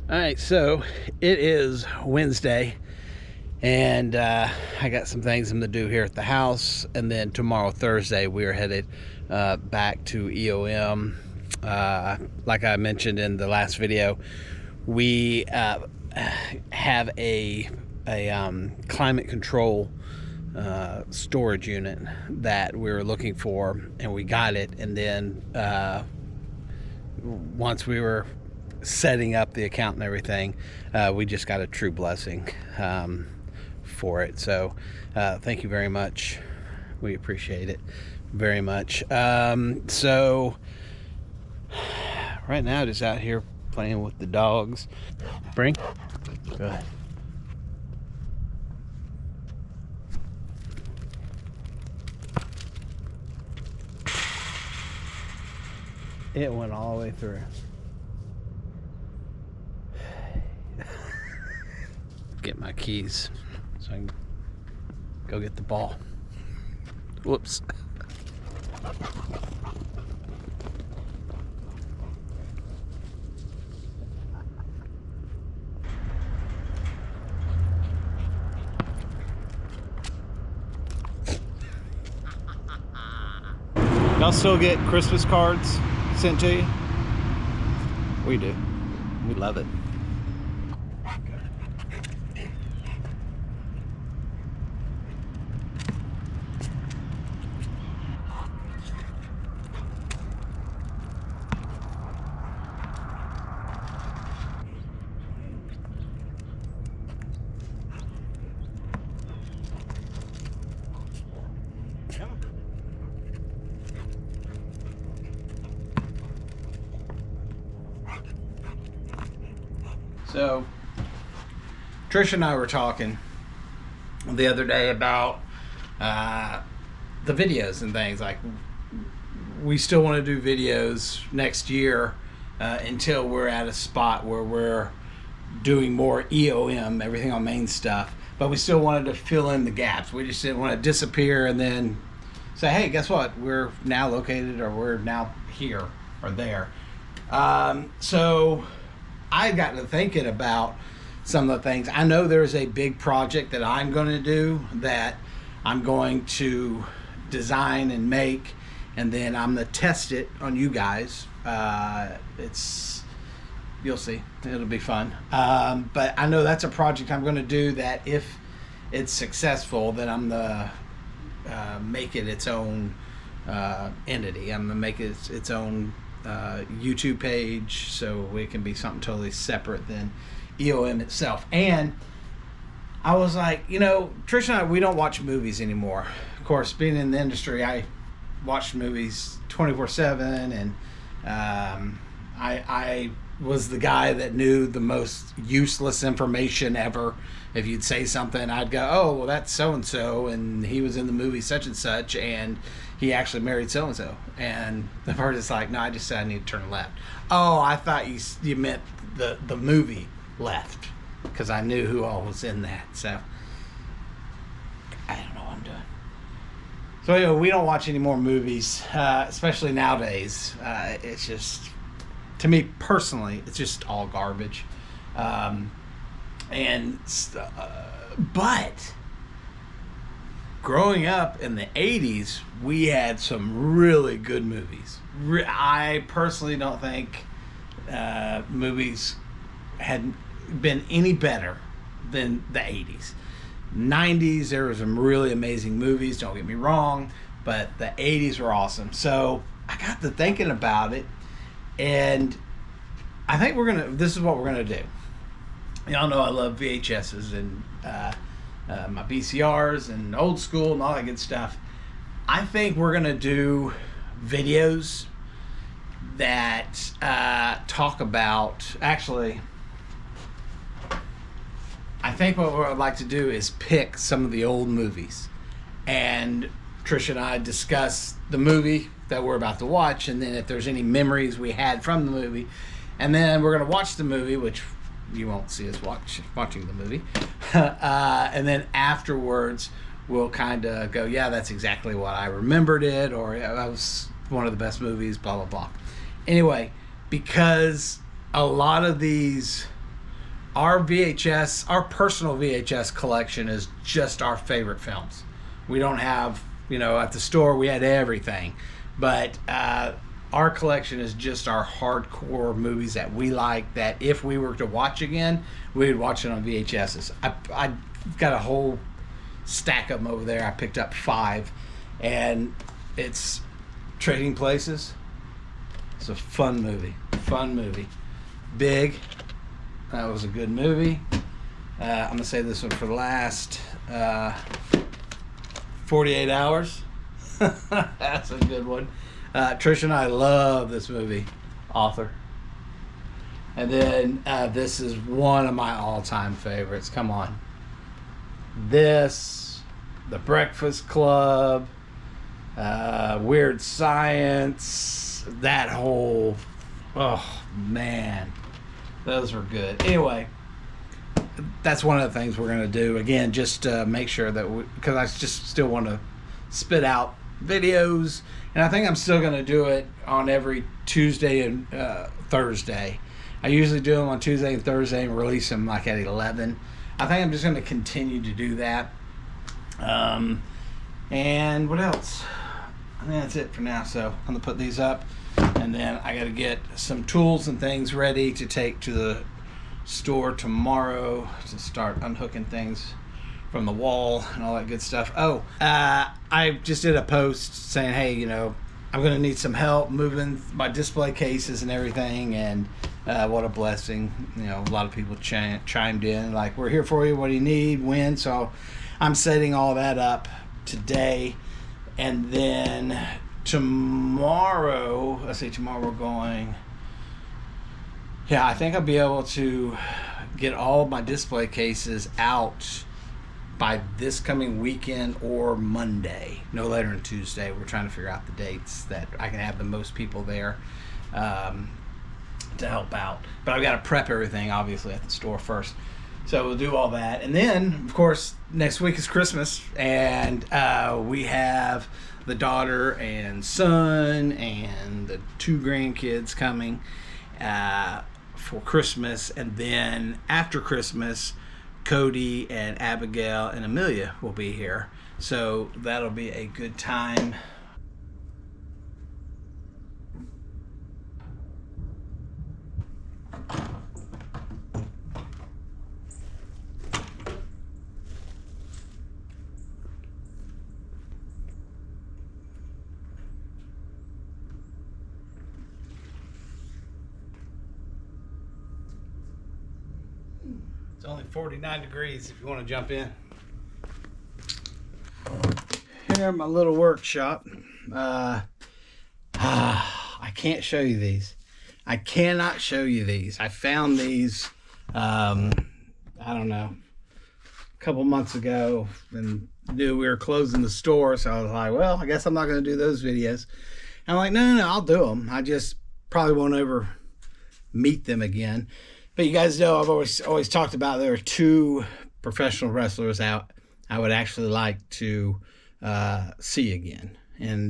All right, so it is Wednesday, and I got some things I'm gonna do here at the house, and then tomorrow, Thursday, we're headed back to EOM. Like I mentioned in the last video, we have a climate control storage unit that we were looking for, and we got it. And then once we were setting up the account and everything, we just got a true blessing for it. So thank you very much. We appreciate it very much. So right now, just out here playing with the dogs. Bring. Go ahead. It went all the way through. Get my keys so I can go get the ball. Whoops. Y'all still get Christmas cards sent to you? We do. We love it. So, Trish and I were talking the other day about the videos and things. Like, we still want to do videos next year until we're at a spot where we're doing more EOM, everything on main stuff. But we still wanted to fill in the gaps. We just didn't want to disappear and then say, hey, guess what? We're now located, or we're now here or there. So I got to thinking about some of the things. I know there's a big project that I'm going to do that I'm going to design and make, and then I'm going to test it on you guys. You'll see. It'll be fun. But I know that's a project I'm going to do that if it's successful, then I'm going to make it its own entity. I'm going to make it its own YouTube page, so it can be something totally separate than EOM itself. And I was like, Trish and I, we don't watch movies anymore. Of course, being in the industry, I watched movies 24/7, and I was the guy that knew the most useless information ever. If you'd say something, I'd go, oh, well, that's so-and-so, and he was in the movie such and such, and he actually married so-and-so. And the person's like, no, I just said I need to turn left. Oh, I thought you meant the movie Left, because I knew who all was in that. So I don't know what I'm doing. So anyway, we don't watch any more movies, especially nowadays. It's just, to me personally, it's just all garbage. But growing up in the 80s, we had some really good movies. I personally don't think movies had been any better than the 80s. 90s, there were some really amazing movies, don't get me wrong, but the 80s were awesome. So I got to thinking about it, and I think this is what we're gonna do. Y'all know I love VHSs and my VCRs and old school and all that good stuff. I think we're gonna do videos that talk about, actually, I think what I'd like to do is pick some of the old movies, and Trish and I discuss the movie that we're about to watch, and then if there's any memories we had from the movie, and then we're going to watch the movie, which you won't see us watching the movie, and then afterwards we'll kind of go, yeah, that's exactly what I remembered it, or yeah, that was one of the best movies, blah blah blah. Anyway, because a lot of these our VHS, our personal VHS collection is just our favorite films. We don't have, at the store we had everything, but our collection is just our hardcore movies that we like, that if we were to watch again, we would watch it on VHSs. I got a whole stack of them over there. I picked up 5, and it's Trading Places. It's a fun movie. Big. That was a good movie. I'm gonna say this one for the last 48 hours. That's a good one. Trish and I love this movie, Author. And then this is one of my all-time favorites. Come on. This, The Breakfast Club, Weird Science, that whole, oh man, those were good. Anyway, that's one of the things we're going to do. Again, just make sure that because I just still want to spit out videos, and I think I'm still going to do it on every Tuesday and Thursday. I usually do them on Tuesday and Thursday and release them like at 11. I think I'm just going to continue to do that. And what else? I think that's it for now. So I'm going to put these up, and then I got to get some tools and things ready to take to the store tomorrow to start unhooking things from the wall and all that good stuff. Oh, I just did a post saying, hey, I'm going to need some help moving my display cases and everything, and what a blessing. A lot of people chimed in, like, we're here for you, what do you need, when? So I'm setting all that up today, and then tomorrow, tomorrow we're going, I think I'll be able to get all of my display cases out by this coming weekend or Monday, no later than Tuesday. We're trying to figure out the dates that I can have the most people there to help out. But I've got to prep everything, obviously, at the store first. So we'll do all that. And then, of course, next week is Christmas, and we have the daughter and son and the 2 grandkids coming for Christmas. And then after Christmas, Cody and Abigail and Amelia will be here. So that'll be a good time. It's only 49 degrees if you want to jump in. Here, my little workshop. I can't show you these. I cannot show you these. I found these, I don't know, a couple months ago, and knew we were closing the store. So I was like, well, I guess I'm not going to do those videos. And I'm like, no, I'll do them. I just probably won't ever meet them again. But you guys know I've always talked about there are 2 professional wrestlers out I would actually like to see again. And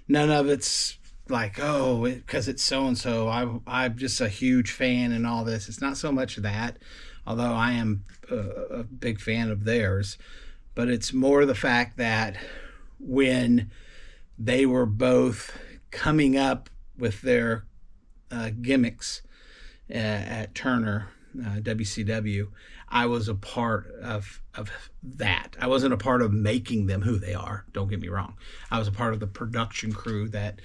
none of it's like, because it's so-and-so. I'm just a huge fan and all this. It's not so much that, although I am a big fan of theirs. But it's more the fact that when they were both coming up with their gimmicks at Turner, WCW, I was a part of that. I wasn't a part of making them who they are, don't get me wrong. I was a part of the production crew that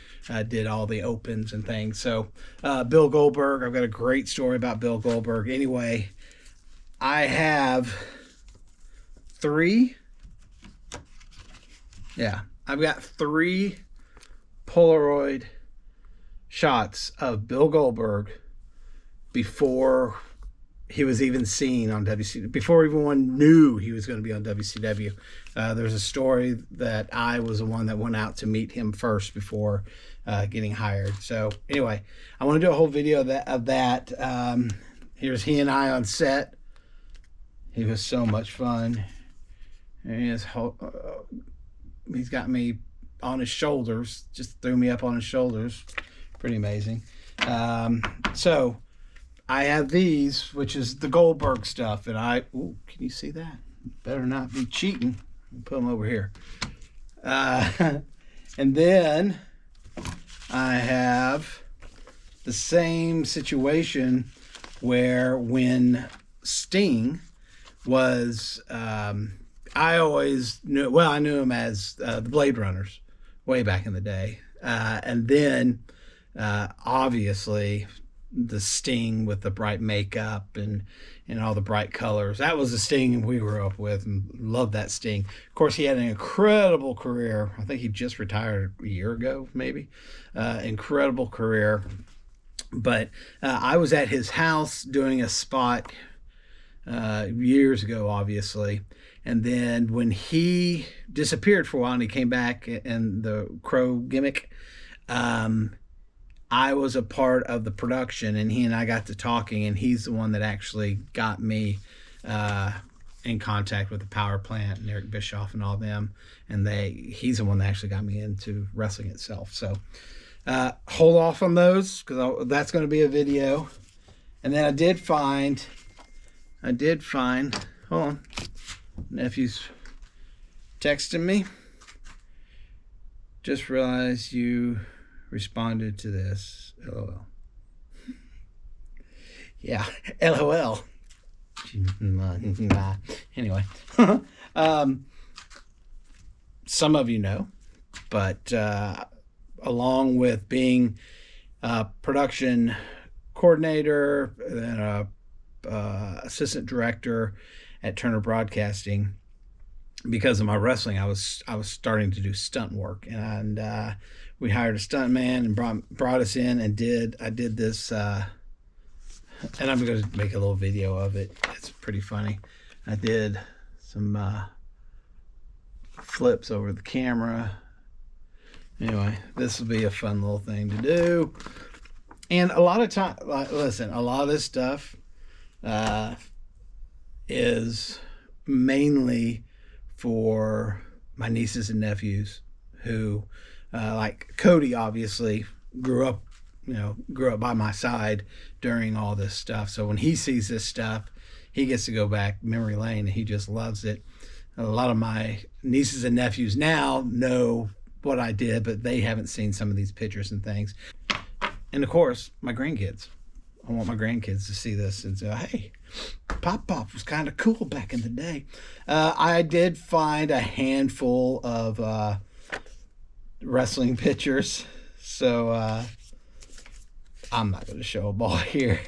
did all the opens and things. So Bill Goldberg, I've got a great story about Bill Goldberg. Anyway, I have 3. I've got 3 Polaroid shots of Bill Goldberg before he was even seen on WCW, before everyone knew he was going to be on WCW. There's a story that I was the one that went out to meet him first before getting hired. So anyway, I want to do a whole video of that. Here's he and I on set. He was so much fun. And he's got me on his shoulders, just threw me up on his shoulders. Pretty amazing. So I have these, which is the Goldberg stuff, and ooh, can you see that? Better not be cheating. Put them over here. And then I have the same situation where when Sting was, I always knew, well, I knew him as the Blade Runners way back in the day. And then obviously the Sting with the bright makeup and all the bright colors. That was the Sting we grew up with and loved that Sting. Of course, he had an incredible career. I think he just retired a year ago, maybe. Incredible career. But I was at his house doing a spot years ago, obviously. And then when he disappeared for a while and he came back in the Crow gimmick, I was a part of the production, and he and I got to talking, and he's the one that actually got me in contact with the Power Plant and Eric Bischoff and all them. And he's the one that actually got me into wrestling itself. So hold off on those, because that's going to be a video. And then I did find, hold on, nephew's texting me. Just realized you responded to this. LOL. Yeah, LOL. Anyway, some of you know, but along with being a production coordinator and assistant director at Turner Broadcasting, because of my wrestling, I was starting to do stunt work, and we hired a stunt man and brought us in and I did this, and I'm going to make a little video of it. It's pretty funny. I did some flips over the camera. Anyway, this will be a fun little thing to do. And a lot of time, listen, a lot of this stuff is mainly for my nieces and nephews who, like Cody, obviously grew up by my side during all this stuff. So when he sees this stuff, he gets to go back memory lane, and he just loves it. A lot of my nieces and nephews now know what I did, but they haven't seen some of these pictures and things. And of course, my grandkids. I want my grandkids to see this and say, hey, Pop was kind of cool back in the day. I did find a handful of wrestling pictures, so I'm not going to show them all here.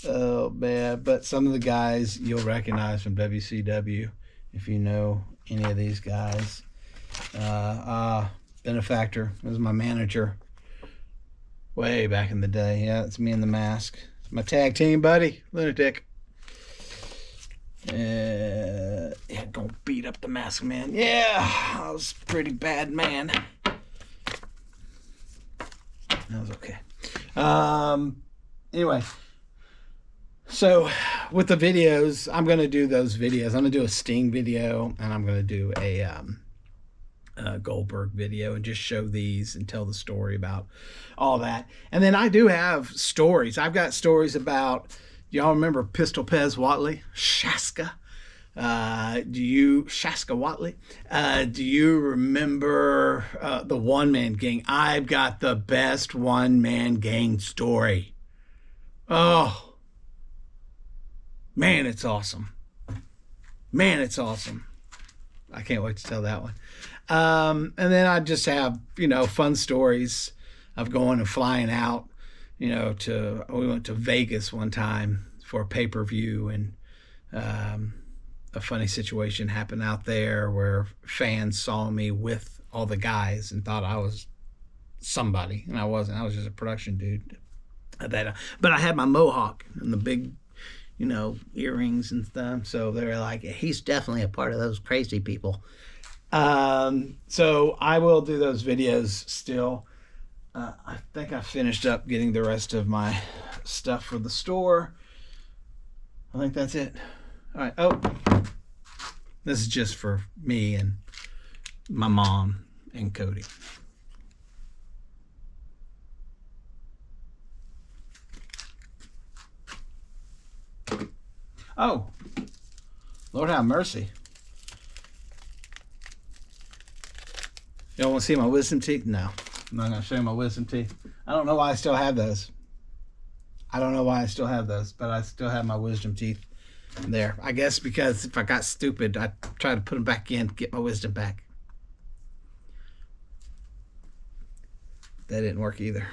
Oh, man. But some of the guys you'll recognize from WCW, if you know any of these guys. Benefactor was my manager way back in the day. Yeah, it's me in the mask. It's my tag team buddy, Lunatic. Yeah, don't beat up the mask man. Yeah, I was a pretty bad man. That was okay. Anyway, so with the videos, I'm going to do those videos. I'm going to do a Sting video, and I'm going to do a Goldberg video and just show these and tell the story about all that. And then I do have stories. I've got stories about, y'all remember Pistol Pez Watley? Shaska. Shaska Watley? Do you remember the one-man gang? I've got the best one-man gang story. Oh, man, it's awesome. Man, it's awesome. I can't wait to tell that one. And then I just have, fun stories of going and flying out, we went to Vegas one time for a pay-per-view, and a funny situation happened out there where fans saw me with all the guys and thought I was somebody, and I wasn't. I was just a production dude. But I had my mohawk and the big, earrings and stuff. So they were like, he's definitely a part of those crazy people. So I will do those videos still. I think I finished up getting the rest of my stuff for the store. I think that's it. All right. Oh, this is just for me and my mom and Cody. Oh, Lord have mercy. You don't want to see my wisdom teeth? No, I'm not going to show you my wisdom teeth. I don't know why I still have those. I don't know why I still have those, but I still have my wisdom teeth there. I guess because if I got stupid, I tried to put them back in to get my wisdom back. That didn't work either.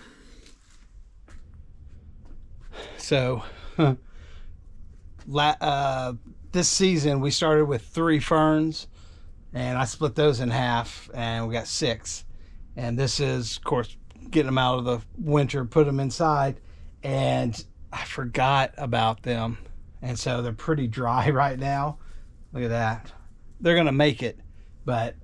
So, this season we started with 3 ferns, and I split those in half, and we got 6. And this is, of course, getting them out of the winter, put them inside, and I forgot about them. And so they're pretty dry right now. Look at that. They're going to make it, but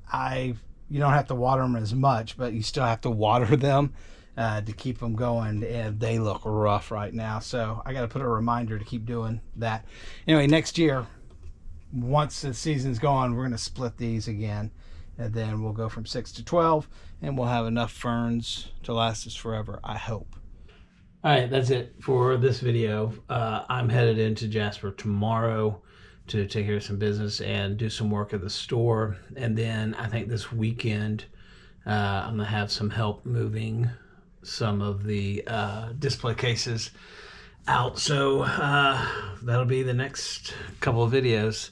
you don't have to water them as much, but you still have to water them to keep them going, and they look rough right now. So I got to put a reminder to keep doing that. Anyway, next year, once the season's gone, we're going to split these again, and then we'll go from 6 to 12, and we'll have enough ferns to last us forever, I hope. All right, that's it for this video. I'm headed into Jasper tomorrow to take care of some business and do some work at the store, and then I think this weekend I'm going to have some help moving some of the display cases out. So that'll be the next couple of videos,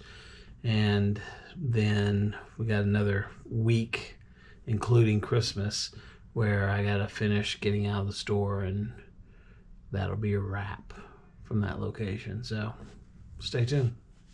and then we got another week including Christmas where I gotta finish getting out of the store, and that'll be a wrap from that location. So stay tuned.